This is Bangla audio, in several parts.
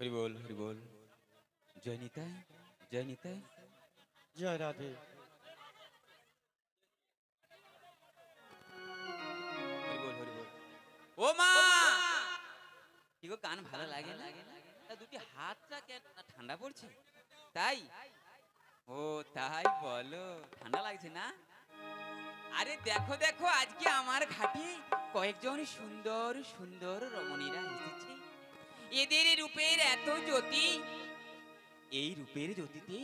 हरि बोल हरि बोल। जय निताई जय निताई जय राधे। हरि बोल हरि बोल। ও মা কি গো কান ভালো লাগে না? দুটি হাতটা কেন ঠান্ডা পড়ছে তাই? ও তাই বলো, ঠান্ডা লাগছে না? আরে দেখো দেখো আজকে আমার ঘাটে কয়েকজন সুন্দর সুন্দর রমণীরা এসেছে। এদের রূপের এত জ্যোতি, এই রূপের জ্যোতিতে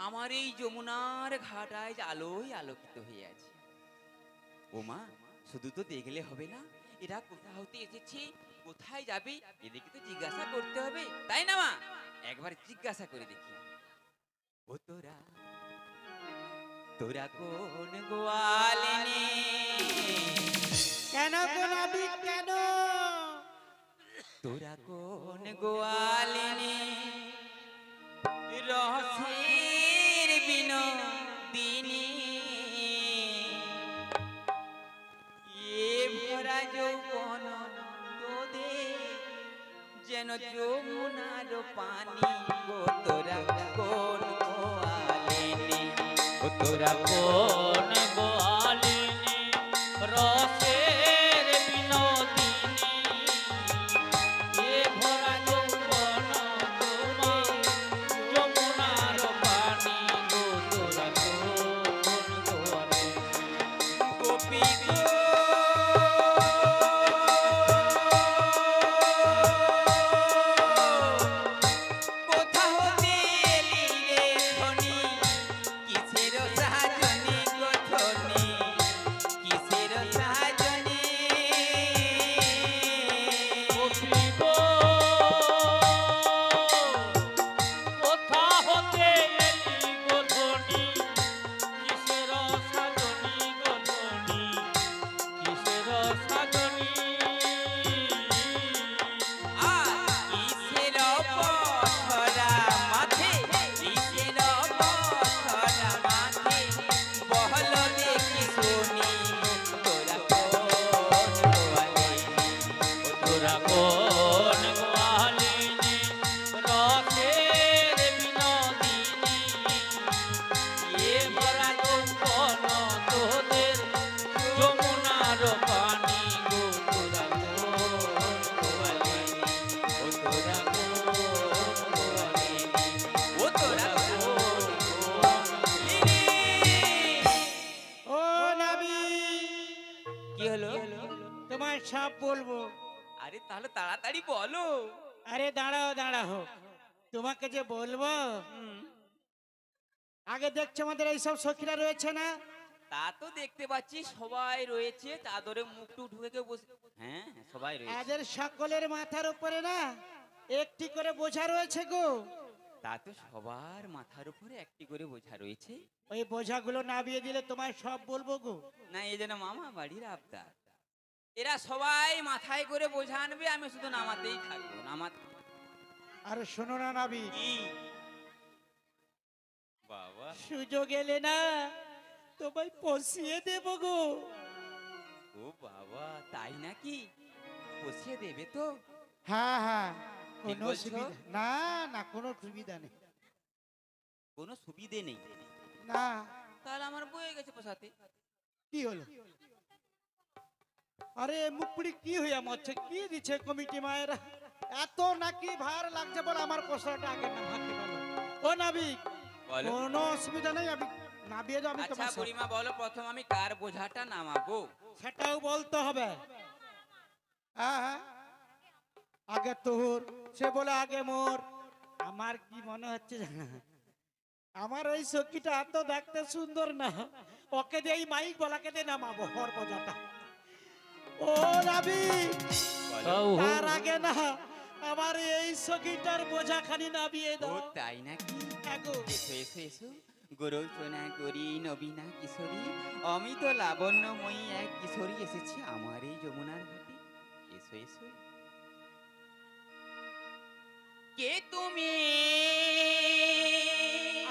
আমার এই যমুনার ঘাট আজ আলোয় আলোকিত হয়ে আছে। ও মা শুধু তো দেখলে হবে না, এরা কোথা হতে এসেছে, কোথায় যাবে, এদিকে তো জিজ্ঞাসা করতে হবে, তাই না মা? একবার জিজ্ঞাসা করে দেখি। ও তোরা তোরা কোন গোয়ালিনী? কেন গোলাবি কেন? তোরা কোন গোয়ালিনী? রহস্যের বিনোদিনী, এ ভরা যৌবন তোদের যেন যমুনার পানি। গো তোরা কোন গোয়ালিনী? ও তোরা কোন গোয়ালিনী? রসের বিনোদিনী, এ ভরা যৌবন তোদের যমুনার পানি। গো তোরা কোন গোয়ালিনী? গোপী গো কোথা হতে এলি রে ধনী, কিসের সাজনি গো ধনী? তোরা কোন মালিনী রসের বিনোদিনী এ ভরা যৌবন তোদের যমুনার পানি গো তোরা কোন মালিনী ও তোরা কোন মালিনী ও তোরা ও নবী, কি হলো? তোমায় সব বলবো। আরে তাহলে তাড়াতাড়ি বলো। আরে দাঁড়াও দাঁড়াও, তোমাকে যে বলবো, আগে দেখছো আমাদের এইসব সখীরা রয়েছে না, তা তো দেখতে পাচ্ছি সবাই রয়েছে, চাদরে মুখ টুক ঢুকে কেউ বসে। হ্যাঁ সবাই রয়েছে। এদের সকলের মাথার উপরে না একটি করে বোঝা রয়েছে গো। তা তো সবার মাথার উপরে একটি করে বোঝা রয়েছে। ওই বোঝাগুলো নামিয়ে দিলে তোমায় সব বলবো গো। না এই যেন মামা বাড়ির আবদার, এরা সবাই মাথায় করে বোঝা আনবে, আমি শুধু নামাতেই থাকবো নামাতে। আর শোনো না নাবি, কি বাবা, সুযোগ এলে না তোমায় পচিয়ে দেবো গো। ও বাবা তাই নাকি? বসিয়ে দেবে তো? হ্যাঁ হ্যাঁ, ঠিক কোনো বলছো? সুবিধা না, না কোনো সুবিধা নেই। কোনো সুবিধে নেই? না, তাহলে আমার বয়ে গেছে পোষাতে। কি হলো? আরে মুখপুরি কি হইয়া মরছে, কি দিচ্ছে কমিটি মায়েরা? এত নাকি ভার লাগছে বলে আমার পোষাটা আগে না ভাবতে পারলো। ও নাবিক, বলো। কোনো অসুবিধা নেই, আমি নাবিয়ে যাবো। আমি আচ্ছা তোমার সাথে- বুড়িমা বলো প্রথম আমি কার বোঝাটা নামাবো? সেটাও বলতে হবে। হ্যাঁ হ্যাঁ, আগে তোর, সে বলে আগে মোর। আমার কি মনে হচ্ছে জানো? আমার ওই সখীটা এত দেখতে সুন্দর না, ওকে দিয়ে এই মাইক বলাকে দিয়ে নামাবো ওর বোঝাটা। ও রাবি, তার আগে না আমার এই সখীটার বোঝা খানি নামিয়ে ও দাও। তাই নাকি? আগো, এসো এসো এসো, গরু সোনা গরি নবীনা কিশোরী, অমিত লাবণ্যময়ী এক কিশোরী এসেছে আমার এই যমুনার ঘাটে। এসো এসো। কে তুমি?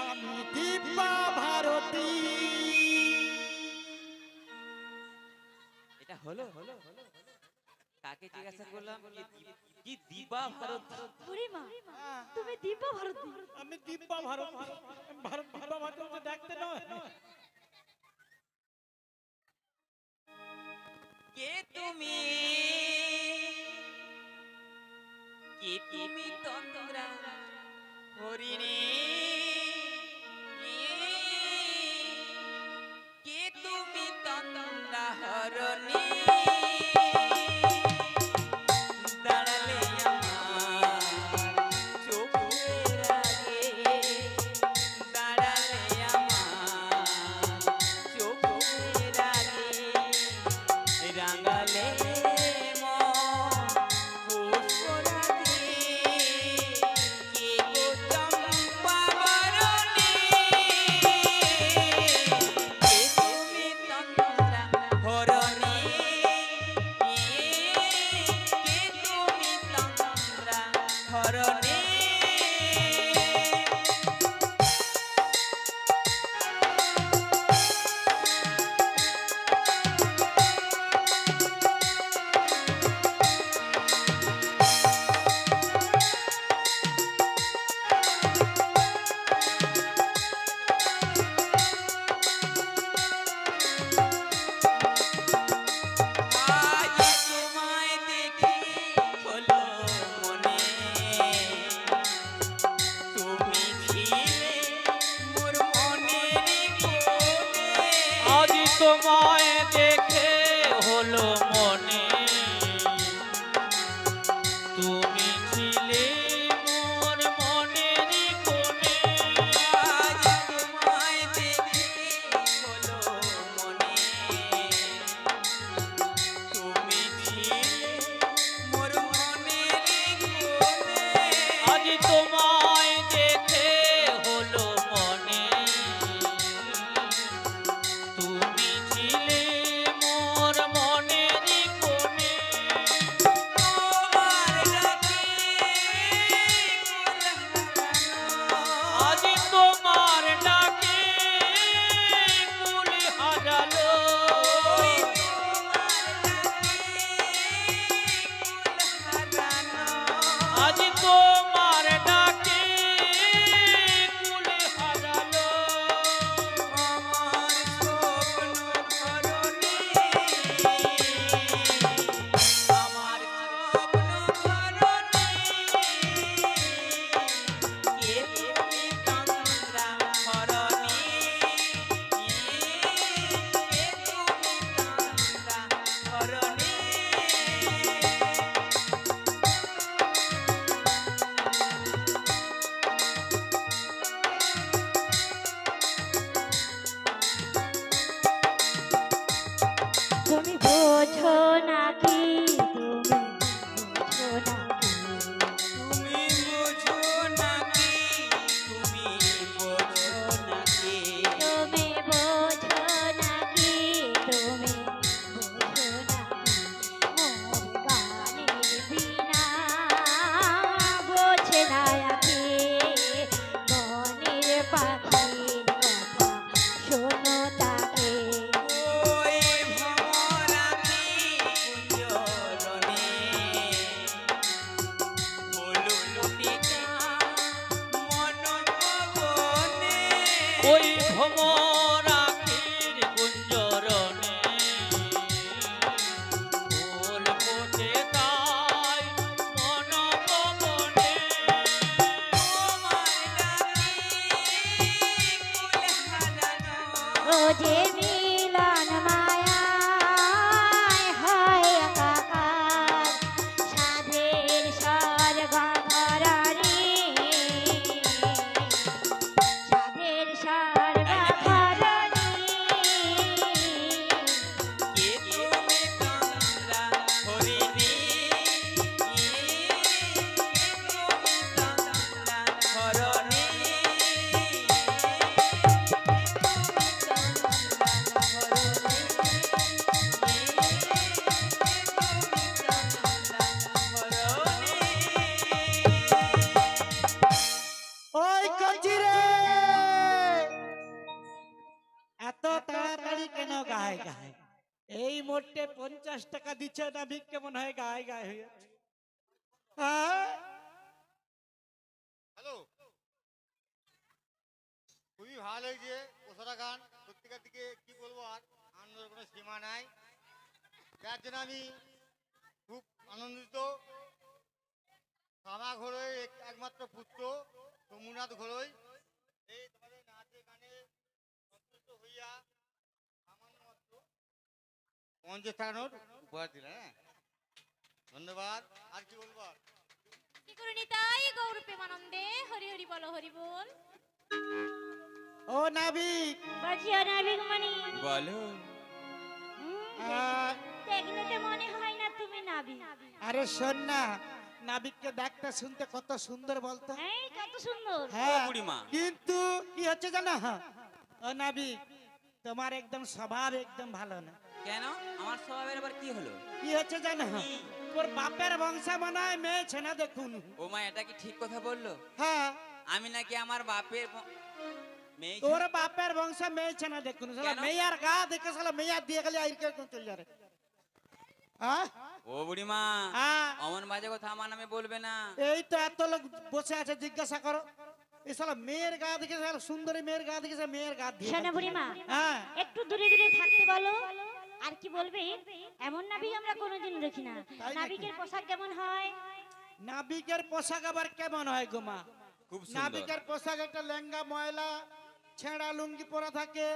আমি দিব্যা ভারতী। এটা হলো হলো কাকে জিজ্ঞাসা করলাম? কি দিবা ভারত? বুড়িমা, তুমি দিব্যা ভারতী। আমি দিব্যা ভারত, ভারত দিব্যা ভারত তো দেখতে নয়। কে তুমি? কে তুমি তন্দ্রা হরিণী? কে তুমি তন্দ্রা হরণী? দাঁড়ালে আমার চোখের আগে, দাঁড়ালে আমার চোখের আগে, রাঙালে মন পুষ্পরাগে, কে গো চম্পা বরণী? কে তুমি তন্দ্রা হরণী? কে তুমি তন্দ্রা হরণী? আজ তোমায় দেখে হলো মনে, তুমি ছিলে মোর মনের কোণে। আজ তোমায় দেখে হলো মনে, তুমি ছিলে মোর মনের কোণে। আজ তোমায় দেখে হলো মনে, তুমি ছিলে মোর মনের কোণে। আজ তোমায় দেখে হলো মনে, তুমি ছিলে মোর মনের কোণে। তোমার ডাকে ভ্রমর আখির গুঞ্জরণে ফুল ফোটে তাই মন পবনে। রোজে মিলন মায়ায় হয় একাকার, সাধের স্বর্গ ঘরানি, সাধের স্বর্গ ঘরানি। কে তুমি তন্দ্রা হরিণী, কে তুমি তন্দ্রা হরণী, ওই কঞ্চি রে, এত তাড়াতাড়ি কেন গায়ে গায়ে? এই মোটে 50 টাকা দিচ্ছে না, ভিক কেমন হয় গায়ে গায়ে হয়ে? হ্যাঁ? হ্যালো, খুবই ভালো হয়েছে ওষাধা গান। সত্যিকার দিকে কি বলবো, আর আনন্দের কোনো সীমা নাই, যার জন্য আমি খুব আনন্দিত। সামা ঘোড়ই একমাত্র পুত্র সোমনাথ ঘোড়ই এই তোমাদের নাচে গানে সন্তুষ্ট হইয়া সামান্য মাত্র 50 টাকার উপহার দিলেন। হ্যাঁ, ধন্যবাদ। আর কি বলবো আর? কি করে নিতাই গৌর প্রেমানন্দে হরি হরি বল হরি বল। ও নাবিক, বাজিয়া নাবিক মনি, বলো। আহ, দেখলে তো মনে হয় না তুমি নাবিক। আরে শোন না, নাবিককে দেখতে শুনতে কত সুন্দর বলতো। এই কত সুন্দর। হ্যাঁ, বুড়িমা। কিন্তু কি হচ্ছে জানো, ও নাবিক, তোমার একদম স্বভাব একদম ভালো না। কেন? আমার স্বভাবের আবার কি হলো? কি হচ্ছে জানো, তোর বাপের বংশ মনে হয় মেয়ে ছেনা দেখুন। ও মা, এটা কি ঠিক কথা বললো? হ্যাঁ, আমি নাকি আমার বাপের মেয়ে? তোর বাপের বংশ মেয়ে ছেনা দেখুন। শালা কেন? মেয়ার গা দেখে শালা মেয়া দিয়ে গেলে আইরকে চলে যাবে। হ্যাঁ ও বুড়িমা, হ্যাঁ, অমন বাজে কথা আমার নামে বলবে না। এই তো এত লোক বসে আছে, জিজ্ঞাসা করো। এই শালা মেয়ের গা দেখে, শালা সুন্দরী মেয়ের গা দেখে সে মেয়ের গা দিয়ে। শোনো বুড়িমা, হ্যাঁ, একটু দূরে দূরে থাকতে বলো। আর কি বলবে, এমন নাবিক আমরা কোনোদিন দেখি না। নাকি? নাবিকের পোশাক কেমন হয়? নাবিকের পোশাক আবার কেমন হয় গো মা? খুব সুন্দর। নাবিকের পোশাক একটা লেঙ্গা ময়লা ছেঁড়া লুঙ্গি পরা থাকে।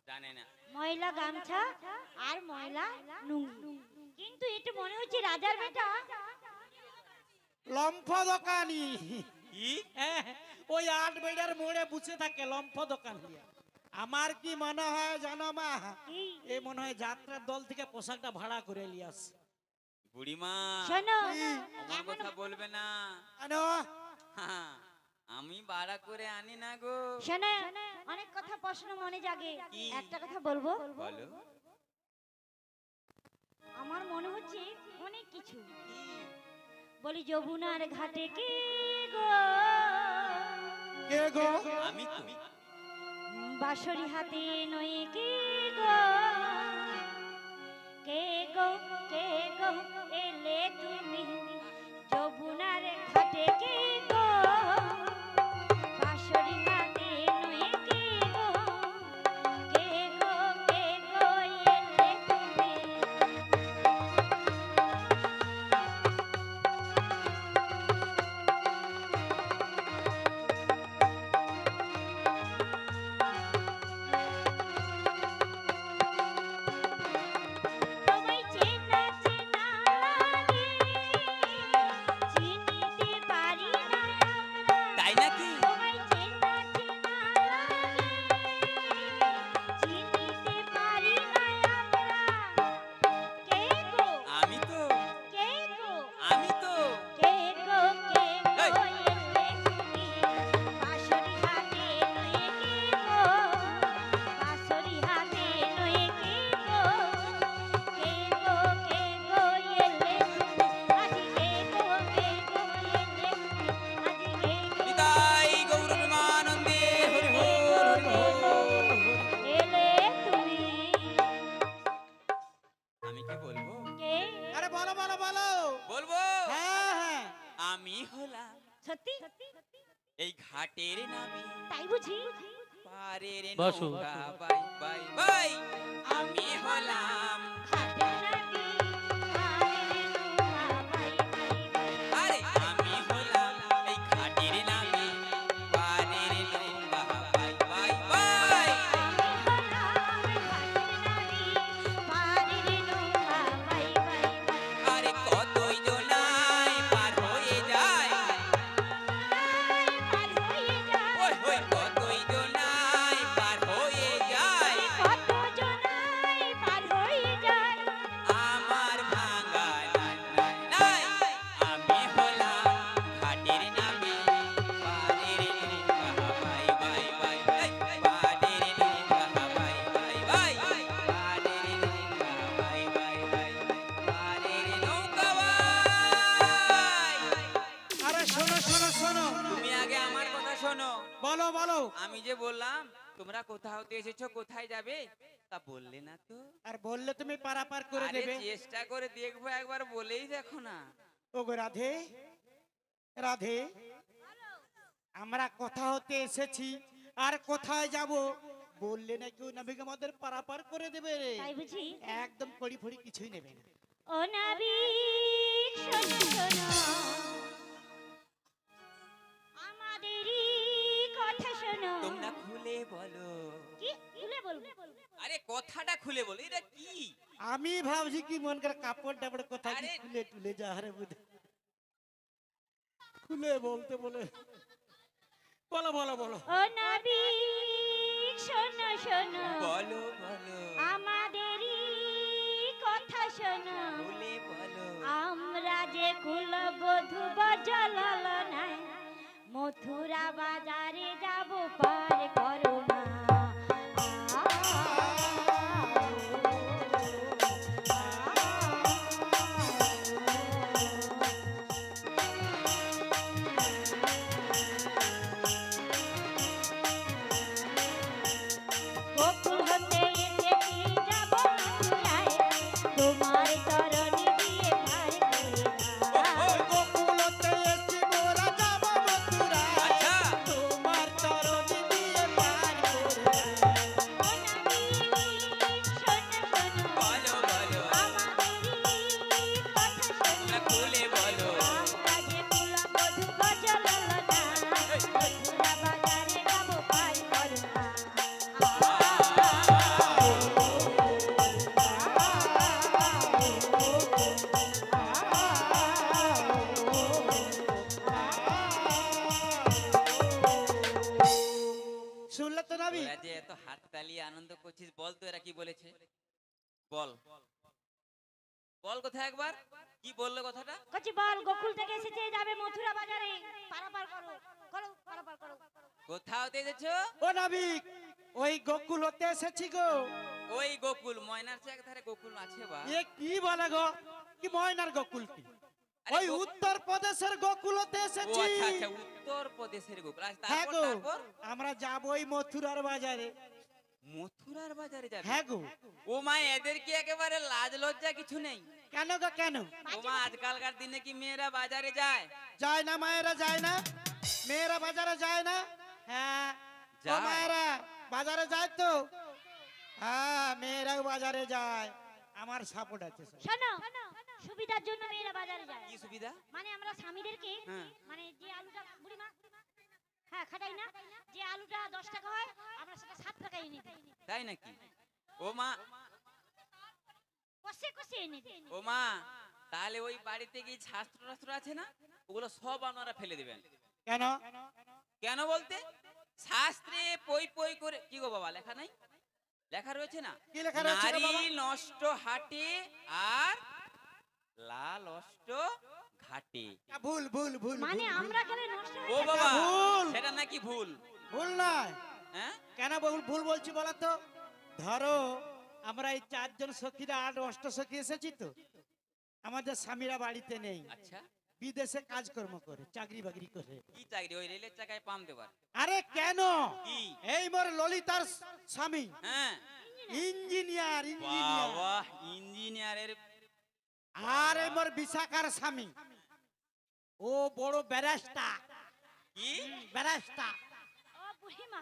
জানে না। ময়লা গামছা আর ময়লা লুঙ্গি। কিন্তু এটা মনে হচ্ছে রাজার বেটা। লম্ফ দোকানি। কি? হ্যাঁ, ওই 8 বেড়ার মোড়ে বসে থাকে লম্ফ দোকান দিয়া। আমার কি মনে হয় জানো মা, কি? এই মনে হয় যাত্রার দল থেকে পোশাকটা ভাড়া করে লিয়াস। বুড়িমা, শোনো, অমন কথা বলবে না। আনো, হ্যাঁ, আমি ভাড়া করে আনি না গো। শোনো, অনেক কথা প্রশ্ন মনে জাগে। কি? একটা কথা বলবো। বলো। আমার মনে হচ্ছে অনেক কিছু। বলি যমুনার ঘাটে কে গো, কে গো? আমি তো। বাঁশরি হাতে নই কে গো, কে গো, কে গো এলে তুমি যমুনার ঘাটে কে গো, বাঁশরি হাতে নই কে গো, কে গো, কে গো এলে তুমি। তোমায় চেনা চেনা লাগে, চিনিতে পারি না আমরা। তাই নাকি? তোমায় চেনা চেনা লাগে, চিনিতে পারি না আমরা। কে গো, আমি তো। কে গো, আমি তো। কে গো, কে গো এই! এলে তুমি বাঁশরি হাতে নয়ে কে গো, বাঁশরি হাতে নয়ে কে গো, কে গো, কে গো এলে তুমি আজি কে গো, কে গো এলে তুমি আজি কে গো, নিতাই গৌর প্রেমানন্দে হরি বল, হরি বল। এলে তুমি। আমি কি বলবো? কে? আরে বলো বলো বলো। বলবো। হ্যাঁ হ্যাঁ, আমি হলাম সত্যি? এই ঘাটের নামি। তাই বুঝি? পারের বসো। নৌকা বাই বাই বাই আমি হলাম আরে আমি হলাম এই ঘাটের নামে পারের নৌকা বাই বাই বাই আরে কতই জনায় পার হয়ে যায় ওই ওই কতই জনায় পার হয়ে যায় আমার ভাঙা নাই আমি হলাম ঘাটের নামে পারের নৌকা বাই বাই বাই পারের নৌকা বাই বাই বাই পারের নৌকা বাই বাই বাই পারের নৌকা বাই আরে শোনো শোনো শোনো, তুমি আগে আমার কথা শোনো বলো বলো। আমি যে বললাম তোমরা কোথা হতে এসেছো কোথায় যাবে তা বললে না তো আর বললে তুমি পারাপার করে আরে দেবে। চেষ্টা করে দেখবো একবার বলেই দেখো না ওগো রাধে, রাধে, আমরা কোথা হতে এসেছি আর কোথায় যাব বললে নাকি ওই নাবিক আমাদের পারাপার করে দেবে রে। তাই বুঝি? একদম কড়ি ফড়ি কিছুই নেবে না। ও নাবিক শোনো শোনো, আমাদেরই কথা শোনো। তোমরা খুলে বলো কি খুলে বলবো? আরে কথাটা খুলে বলো এটা কি আমি ভাবছি কি মন করে কাপড় টাপড় কোথা কি আরে- খুলে টুলে যা হারে বুঝে খুলে বলতে বলে বলো বলো বলো। ও নাবিক শোনো শোনো, বলো বলো আমাদেরই কথা শোনো। খুলে বলো আমরা যে কুলবধূ বজলল নাই, মথুরা বাজারে যাব পার করো না। গোকুল হতে এসেছি যাব মথুরায়, তোমার তরণী দিয়ে পার করে দাও। গোকুলতে এসে মোরা যাব মথুরায়, আচ্ছা তোমার তরণী দিয়ে পার করে দাও। ও নাবিক শোনো শোনো, বলো বলো আমাদেরই কথা তোমরা শোনো। খুলে বলো আমরা যে কুলবধূ বজলল নাই, মথুরা বাজারে যাব পার করো না। শুনলে তো নাবি? তোরা যে এত হাততালি আনন্দ করছিস বল তো এরা কি বলেছে বল বল কোথায় একবার কি বললো কথাটা কচি বল, গোকুল থেকে এসেছে যাবে মথুরা বাজারে, পারাপার করো করো পারাপার করো। কোথাও এসেছো ও নাবিক, ওই গোকুল হতে এসেছি গো। ওই গোকুল ময়নার চেয়ে একধারে গোকুল আছে বা এ কি বলে গো? কি ময়নার গোকুল কি? আরে ওই উত্তর প্রদেশের গোকুল হতে ও এসেছি। আচ্ছা আচ্ছা উত্তর প্রদেশের গোকুল আচ্ছা, হ্যাঁ তারপর গো, তারপর আমরা যাবো ওই মথুরার বাজারে। মথুরার বাজারে যাবে হ্যাঁ গো। ও মা এদের কি একেবারে লাজ লজ্জা কিছু নেই কেন গো কেন? ও মা আজকালকার দিনে কি মেয়েরা বাজারে যায় যায় না মায়েরা, যায় না? মেয়েরা বাজারে যায় না? হ্যাঁ ও যায়। মায়েরা বাজারে যায় তো। হ্যাঁ মেয়েরাও বাজারে যায়, আমার সাপোর্ট আছে সব। শোনো, সুবিধার জন্য মেয়েরা বাজারে যায়। কি সুবিধা মানে আমরা স্বামীদেরকে হ্যাঁ। মানে যে আলুটা বুড়িমা হ্যাঁ খাটাই না, যে আলুটা 10 টাকা হয় আমরা সেটা 7 টাকায় এনে দিই। তাই নাকি ও মা কষে কষে এনে দিই। ও মা তাহলে ওই বাড়িতে কি শাস্ত্র টাস্ত্র আছে না ওগুলো সব আপনারা ফেলে দিবেন কেন? কেন বলতে শাস্ত্রে পই পই করে কি গো বাবা লেখা নাই লেখা রয়েছে না কি লেখা রয়েছে গো নারী বাবা? নষ্ট হাটে আর লাল অষ্ট ঘাটে ভুল ভুল ভুল মানে ভুল, আমরা গেলে নষ্ট ও হয়ে বাবা ভুল। সেটা নাকি ভুল ভুল নয়। হ্যাঁ কেন ভুল ভুল বলছি বলো তো? ধরো আমরা এই 4 জন সখীরা 8 অষ্ট সখী এসেছি তো, আমাদের স্বামীরা বাড়িতে নেই, আচ্ছা বিদেশে কাজকর্ম করে, চাকরি বাকরি করে। কি চাকরি ওই রেলের চাকায় পাম দেবার আরে কেন? কি এই মোর ললিতার স্বামী হ্যাঁ ইঞ্জিনিয়ার, ইঞ্জিনিয়ার। বাবা ইঞ্জিনিয়ারের আর এই মোর বিশাখার স্বামী ও বড় ব্যারিস্টার, কি ব্যারিস্টার। ও বুড়িমা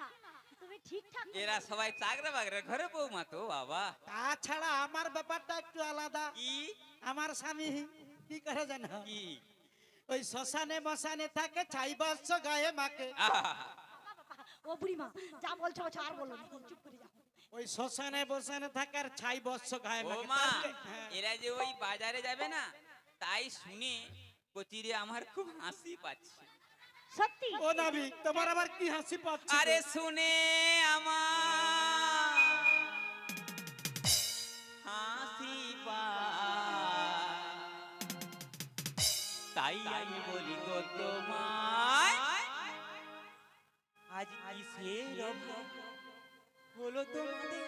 তুমি ঠিকঠাক এরা সবাই চাকরা বাকরা ঘরে বৌমা তো বাবা। তাছাড়া আমার ব্যাপারটা একটু আলাদা। কি আমার স্বামী কি করে জানো, কি ওই শ্মশানে মশানে থাকে, ছাই বস্ত্র গায়ে মাকে। আহা! ও বুড়িমা যা বলছো বলছো, আর বলো না, চুপ করে যাও। ওই শ্মশানে বসানে থাকে আর ছাই বস্ত্র গায়ে ও মাকে। মা, হ্যাঁ। এরা যে ওই বাজারে যাবে না, তাই শুনে কচিরে আমার খুব হাসি পাচ্ছে। সত্যি ও নাবি, তোমার আবার কি হাসি পাচ্ছে? আরে শুনে আমার হাসি পায়, তাই আমি বলি গো তোমায়, আজ কিসের অভাব হলো তোমাদের,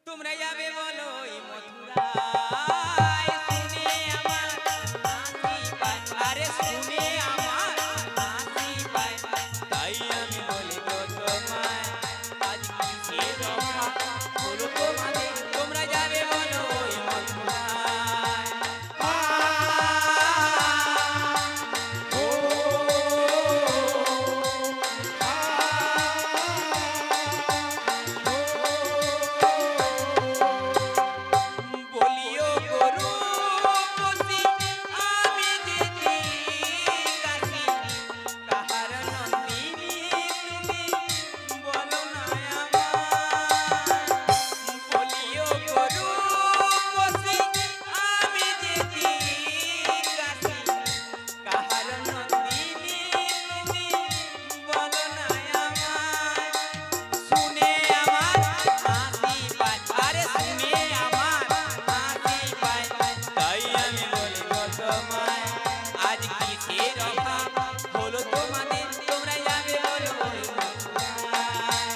তোমরা যাবে বলো এই মথুরায়। শুনে আমার হাসি পায়, আরে শুনে আমার হাসি পায়, তাই আমি বলি গো তোমায়, আজ কিসের অভাব হলো তোমাদের, তোমরা যাবে বলো এই মথুরায়। বলিও গরু পতি আমি দিদি কাশি, কাহার নন্দিনী তুমি বলো না আমায়। বলিও গরু পতি আমি দিদি কাশি, কাহার নন্দিনী তুমি বলো না আমায়। শুনে আমার হাসি পায়, আরে শুনে আমার হাসি পায়, তাই আমি বলি গো তোমায়, আজ কিসের অভাব হলো তোমাদের, তোমরা যাবে বলো ওই মথুরায়।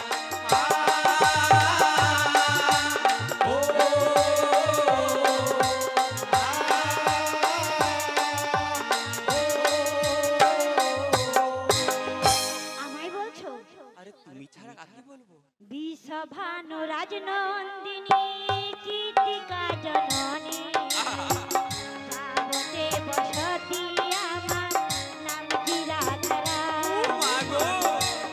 আমায় বলছো? আরে তুমি ছাড়া কাকে বলবো? বিষভানু রাজনন্দিনী কীর্তিকা জননী, যাবতে বসতি আমার নাম কি রাধারানী। মাগো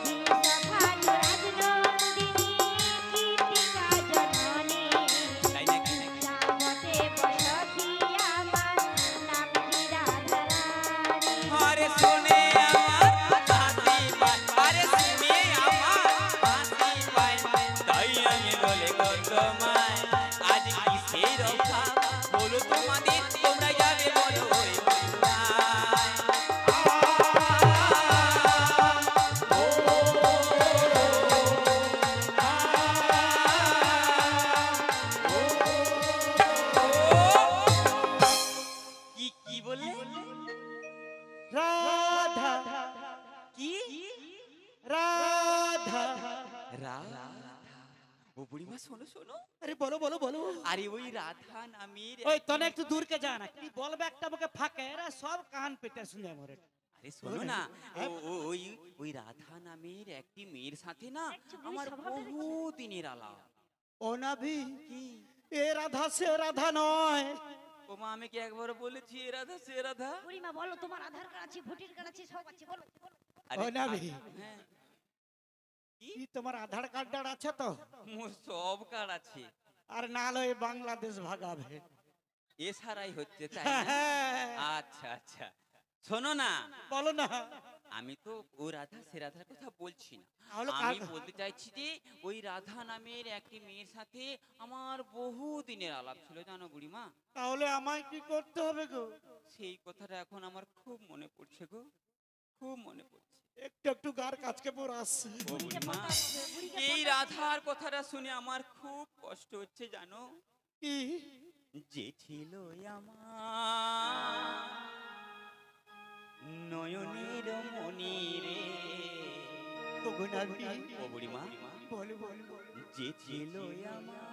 বিষভানু রাজনন্দিনী কীর্তিকা জননী, তাই নাকি? যাবতে বসতি আমার নাম কি রাধারানী। আরে শুনে আমার হাসি পায়, আরে শুনে আমার হাসি পায়, তাই আমি বলে গো তোমায়, আজ কিসের অভাব হলো তোমাদের, তোমরা যাবে বলো ওই মথুরায়। কি বললে? রাধা কি রাধা। রাধা? ও বুড়িমা শোনো শোনো, আরে বলো বলো বলো। আরে ওই রাধা নামের ওই তনে একটু দূরকে যা না, কি বলবে একটা মুখে ফাঁকে, এরা সব কান পেটে শুনে মরে। আরে শোনো না, ওই ওই রাধা নামের একটি মেয়ের সাথে না আমার বহু দিনের আলাপ। ও নাভি, কি এ রাধা সে রাধা নয়। ও মা, আমি কি একবার বলেছি এ রাধা সে রাধা? বুড়িমা বলো, তোমার আধার কার্ড আছে, ভোটার কার্ড আছে, সব আছে, বলো বলো। আরে ও নাভি, হ্যাঁ, কি তোমার আধার কার্ড আছে তো? মোর সব কার্ড আছে, আর না হলে এই বাংলাদেশ ভাগাবে। এছাড়াই হচ্ছে তাই না? হ্যাঁ, আচ্ছা আচ্ছা, শোনো না, বলো না। আমি তো ও রাধা সে রাধার কথা বলছি না, তাহলে আমি কার- বলতে চাইছি যে ওই রাধা নামের একটি মেয়ের সাথে আমার বহু দিনের আলাপ ছিল, জানো বুড়িমা? তাহলে আমায় কি করতে হবে গো? সেই কথাটা এখন আমার খুব মনে পড়ছে গো, খুব মনে পড়ছে। একটু একটু গার কাছকে পর আসছে। ও বুড়িমা, এই রাধার কথাটা শুনে আমার খুব কষ্ট হচ্ছে, জানো? কি? যে ছিল আমার নয়নের মনি রে, ও গো নাভি, ও বুড়িমা, বলো বলো বলো। যে ছিল আমার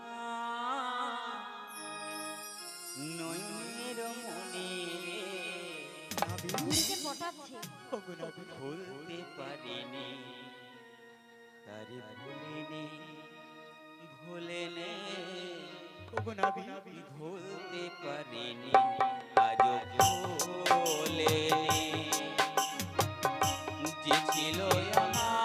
নয়নের মনি রে, নাভি, বুড়িকে পটাচ্ছে। ও গো নাভি, ভুলতে পারিনি তারে, ভুলিনি ভুলেনে, ও গো নাভি, ভুলতে পারিনি আজও ভুলেনি, যে ছিল আমার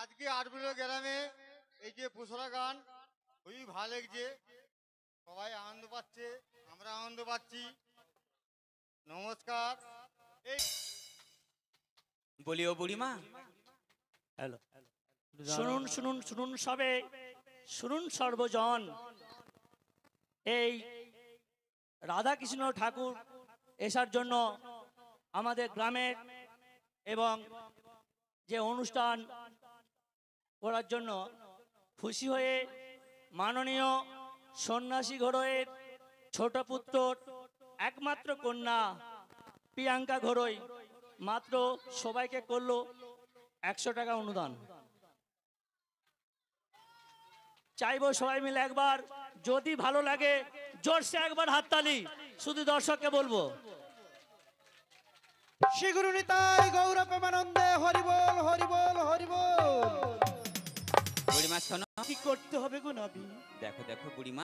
আজকে আটবিল গ্রামে এই যে পুষরা গান খুবই ভালো লাগছে, সবাই আনন্দ পাচ্ছে, আমরা আনন্দ পাচ্ছি। নমস্কার। এই বলি ও বুড়িমা, হ্যালো, শুনুন শুনুন শুনুন সবে, শুনুন সর্বজন। এই রাধাকৃষ্ণ ঠাকুর এসার জন্য আমাদের গ্রামের এবং যে অনুষ্ঠান করার জন্য খুশি হয়ে মাননীয় সন্ন্যাসী ঘরোয়ের ছোট পুত্র একমাত্র কন্যা প্রিয়াঙ্কা ঘরোই মাত্র সবাইকে করলো 100 টাকা অনুদান। চাইবো সবাই মিলে একবার, যদি ভালো লাগে জোরসে একবার হাততালি, শুধু দর্শককে বলবো। শ্রী গুরু নিতাই গৌর প্রেমানন্দে হরিবোল হরিবোল হরিবোল। বুড়িমা শোনো, কি করতে হবে গো নবী? দেখো দেখো বুড়িমা,